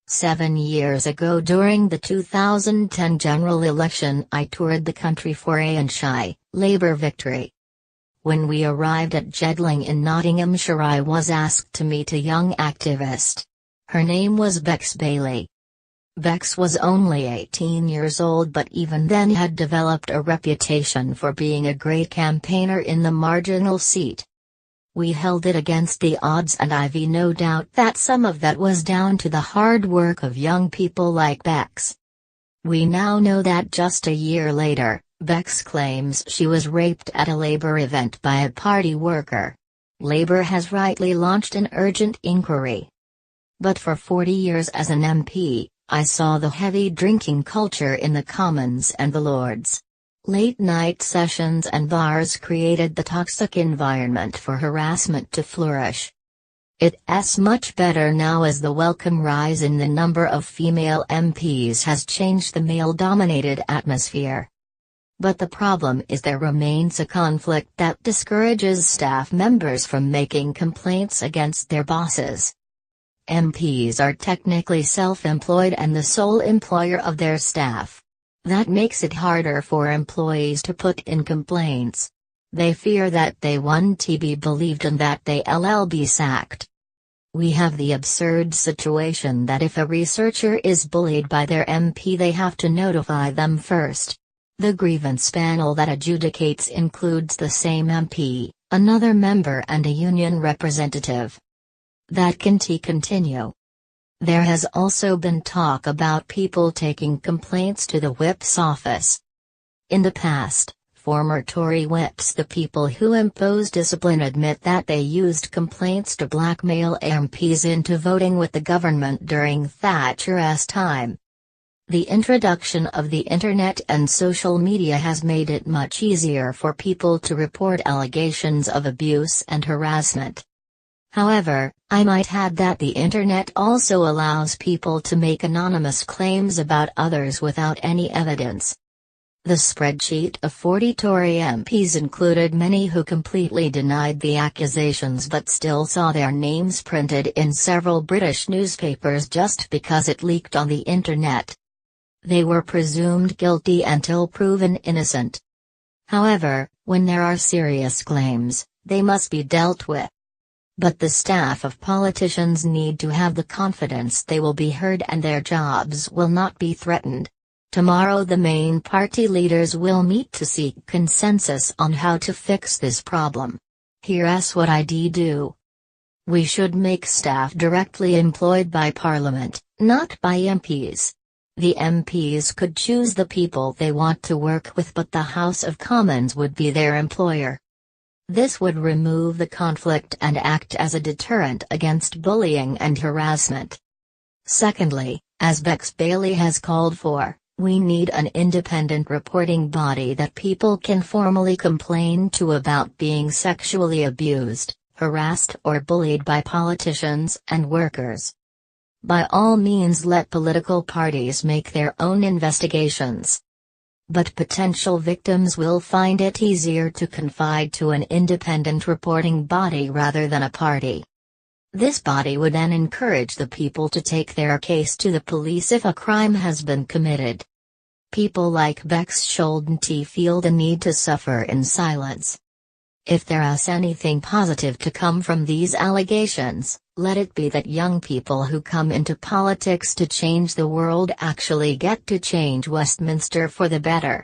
7 years ago during the 2010 general election I toured the country for I, Labour victory. When we arrived at Gedling in Nottinghamshire I was asked to meet a young activist. Her name was Bex Bailey. Bex was only 18 years old but even then had developed a reputation for being a great campaigner in the marginal seat. We held it against the odds and I've no doubt that some of that was down to the hard work of young people like Bex. We now know that just a year later, Bex claims she was raped at a Labour event by a party worker. Labour has rightly launched an urgent inquiry. But for 40 years as an MP, I saw the heavy drinking culture in the Commons and the Lords. Late-night sessions and bars created the toxic environment for harassment to flourish. It's much better now as the welcome rise in the number of female MPs has changed the male-dominated atmosphere. But the problem is there remains a conflict that discourages staff members from making complaints against their bosses. MPs are technically self-employed and the sole employer of their staff. That makes it harder for employees to put in complaints. They fear that they won't be believed and that they'll be sacked. We have the absurd situation that if a researcher is bullied by their MP they have to notify them first. The grievance panel that adjudicates includes the same MP, another member and a union representative. That can continue. There has also been talk about people taking complaints to the whip's office. In the past, former Tory whips, the people who impose discipline, admit that they used complaints to blackmail MPs into voting with the government during Thatcher's time. The introduction of the internet and social media has made it much easier for people to report allegations of abuse and harassment. However, I might add that the internet also allows people to make anonymous claims about others without any evidence. The spreadsheet of 40 Tory MPs included many who completely denied the accusations but still saw their names printed in several British newspapers just because it leaked on the internet. They were presumed guilty until proven innocent. However, when there are serious claims, they must be dealt with. But the staff of politicians need to have the confidence they will be heard and their jobs will not be threatened. Tomorrow the main party leaders will meet to seek consensus on how to fix this problem. Here's what I'd do. We should make staff directly employed by Parliament, not by MPs. The MPs could choose the people they want to work with but the House of Commons would be their employer. This would remove the conflict and act as a deterrent against bullying and harassment. Secondly, as Bex Bailey has called for, we need an independent reporting body that people can formally complain to about being sexually abused, harassed or bullied by politicians and workers. By all means let political parties make their own investigations. But potential victims will find it easier to confide to an independent reporting body rather than a party. This body would then encourage the people to take their case to the police if a crime has been committed. People like Bex shouldn't feel the need to suffer in silence. If there is anything positive to come from these allegations, let it be that young people who come into politics to change the world actually get to change Westminster for the better.